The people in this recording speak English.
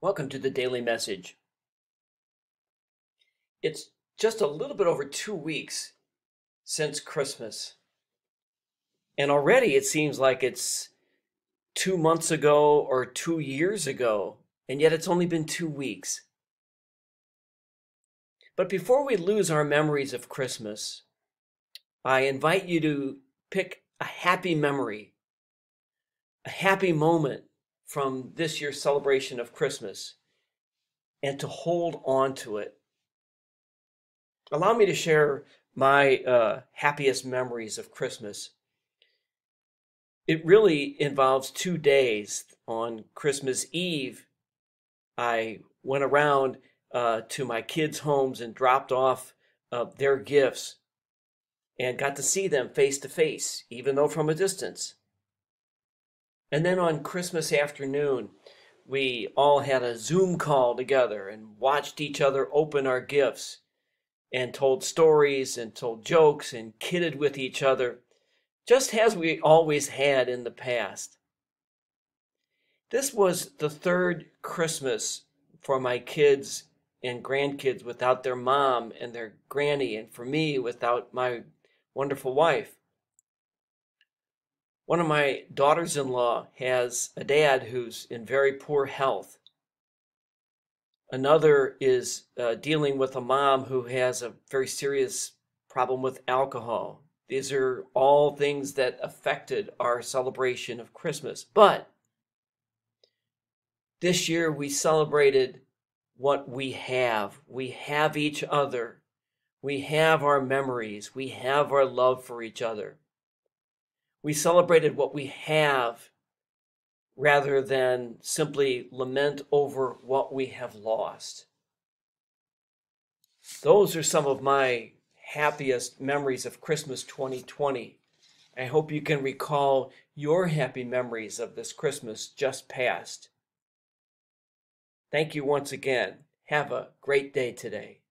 Welcome to the Daily Message. It's just a little bit over 2 weeks since Christmas, and already it seems like it's 2 months ago or 2 years ago, and yet it's only been 2 weeks. But before we lose our memories of Christmas, I invite you to pick a happy memory, a happy moment from this year's celebration of Christmas, and to hold on to it. Allow me to share my happiest memories of Christmas. It really involves 2 days. On Christmas Eve, I went around to my kids' homes and dropped off their gifts and got to see them face to face, even though from a distance. And then on Christmas afternoon, we all had a Zoom call together and watched each other open our gifts and told stories and told jokes and kidded with each other, just as we always had in the past. This was the third Christmas for my kids and grandkids without their mom and their granny, and for me without my wonderful wife. One of my daughters-in-law has a dad who's in very poor health. Another is dealing with a mom who has a very serious problem with alcohol. These are all things that affected our celebration of Christmas. But this year we celebrated what we have. We have each other. We have our memories. We have our love for each other. We celebrated what we have rather than simply lament over what we have lost. Those are some of my happiest memories of Christmas 2020. I hope you can recall your happy memories of this Christmas just past. Thank you once again. Have a great day today.